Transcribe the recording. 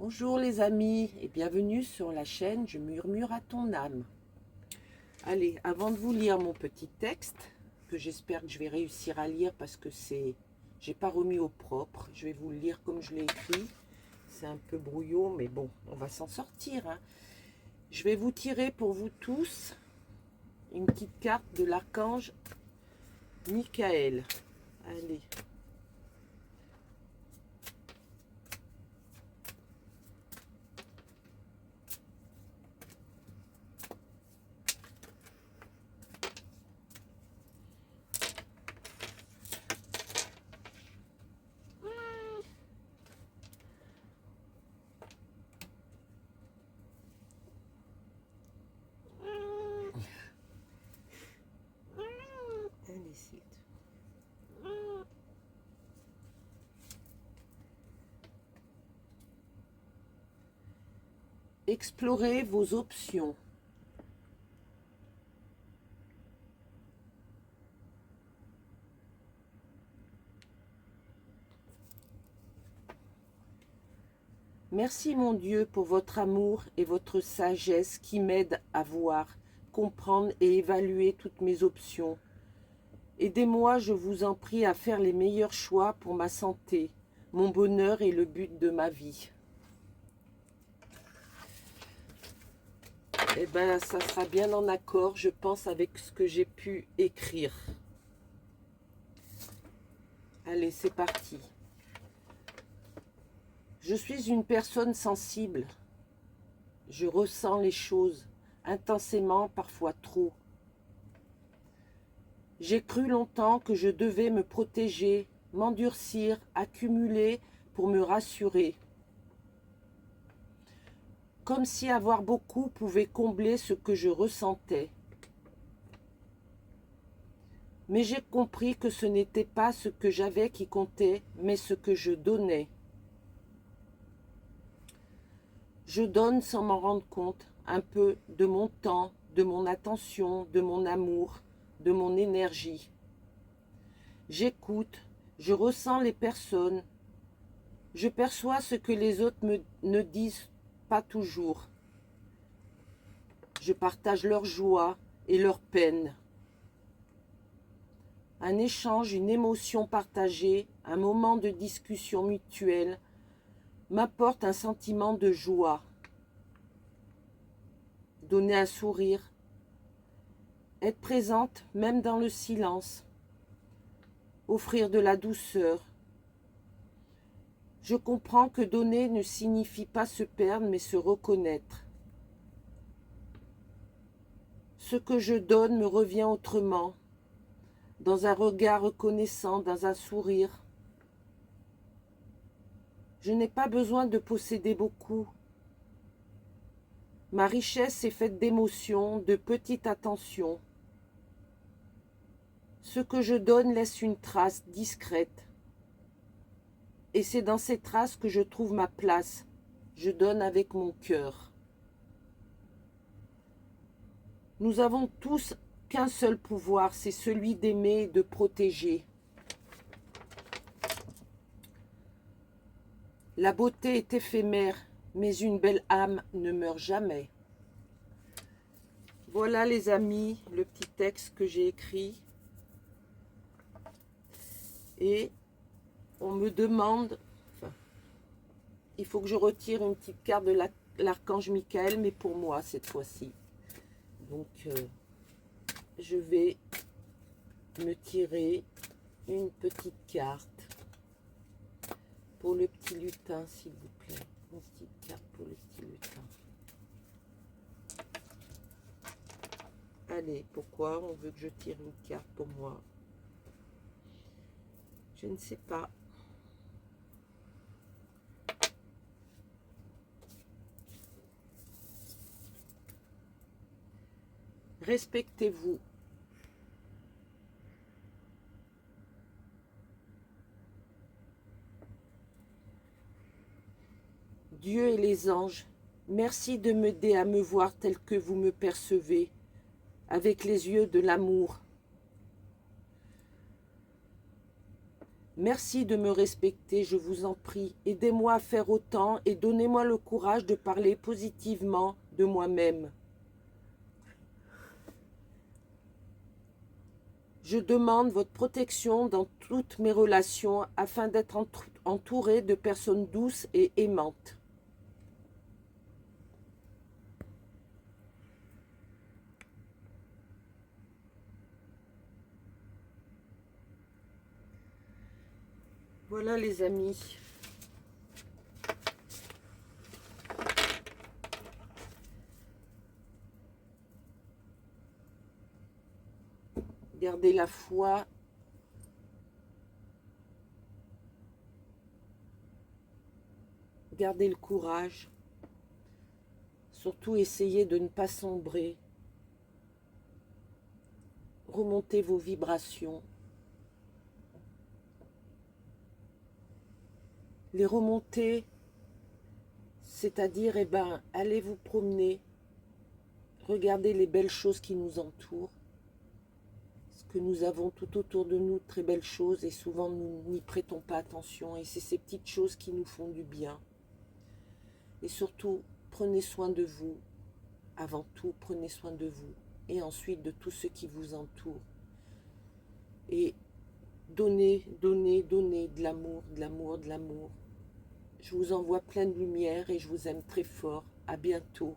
Bonjour les amis et bienvenue sur la chaîne Je murmure à ton âme. Allez, avant de vous lire mon petit texte, que j'espère que je vais réussir à lire parce que j'ai pas remis au propre, je vais vous le lire comme je l'ai écrit. C'est un peu brouillon mais bon, on va s'en sortir, hein. Je vais vous tirer pour vous tous une petite carte de l'archange Michael. Allez. Allez, s'il te plaît. Explorez vos options. Merci mon Dieu pour votre amour et votre sagesse qui m'aident à voir, comprendre et évaluer toutes mes options. Aidez-moi, je vous en prie, à faire les meilleurs choix pour ma santé, mon bonheur et le but de ma vie. Eh bien, ça sera bien en accord, je pense, avec ce que j'ai pu écrire. Allez, c'est parti. Je suis une personne sensible. Je ressens les choses intensément, parfois trop. J'ai cru longtemps que je devais me protéger, m'endurcir, accumuler pour me rassurer. Comme si avoir beaucoup pouvait combler ce que je ressentais. Mais j'ai compris que ce n'était pas ce que j'avais qui comptait, mais ce que je donnais. Je donne sans m'en rendre compte un peu de mon temps, de mon attention, de mon amour, de mon énergie. J'écoute, je ressens les personnes, je perçois ce que les autres ne disent pas toujours. Je partage leur joie et leur peine. Un échange, une émotion partagée, un moment de discussion mutuelle m'apporte un sentiment de joie. Donner un sourire, être présente même dans le silence, offrir de la douceur. Je comprends que donner ne signifie pas se perdre mais se reconnaître. Ce que je donne me revient autrement, dans un regard reconnaissant, dans un sourire. Je n'ai pas besoin de posséder beaucoup. Ma richesse est faite d'émotions, de petites attentions. Ce que je donne laisse une trace discrète. Et c'est dans ces traces que je trouve ma place. Je donne avec mon cœur. Nous avons tous qu'un seul pouvoir, c'est celui d'aimer et de protéger. La beauté est éphémère, mais une belle âme ne meurt jamais. Voilà les amis, le petit texte que j'ai écrit. Et on me demande, enfin, il faut que je retire une petite carte de l'archange Michael, mais pour moi cette fois-ci. Donc, je vais me tirer une petite carte pour le petit lutin, s'il vous plaît. Une petite carte pour le petit lutin. Allez, pourquoi on veut que je tire une carte pour moi? Je ne sais pas. Respectez-vous. Dieu et les anges, merci de m'aider à me voir tel que vous me percevez, avec les yeux de l'amour. Merci de me respecter, je vous en prie. Aidez-moi à faire autant et donnez-moi le courage de parler positivement de moi-même. Je demande votre protection dans toutes mes relations afin d'être entourée de personnes douces et aimantes. Voilà les amis. Gardez la foi. Gardez le courage. Surtout essayez de ne pas sombrer. Remontez vos vibrations. Les remonter, c'est-à-dire, allez vous promener, regardez les belles choses qui nous entourent, ce que nous avons tout autour de nous, de très belles choses, et souvent nous n'y prêtons pas attention, et c'est ces petites choses qui nous font du bien. Et surtout, prenez soin de vous, avant tout, prenez soin de vous, et ensuite de tout ce qui vous entoure. Et donnez, donnez, donnez de l'amour, de l'amour, de l'amour. Je vous envoie plein de lumière et je vous aime très fort. À bientôt.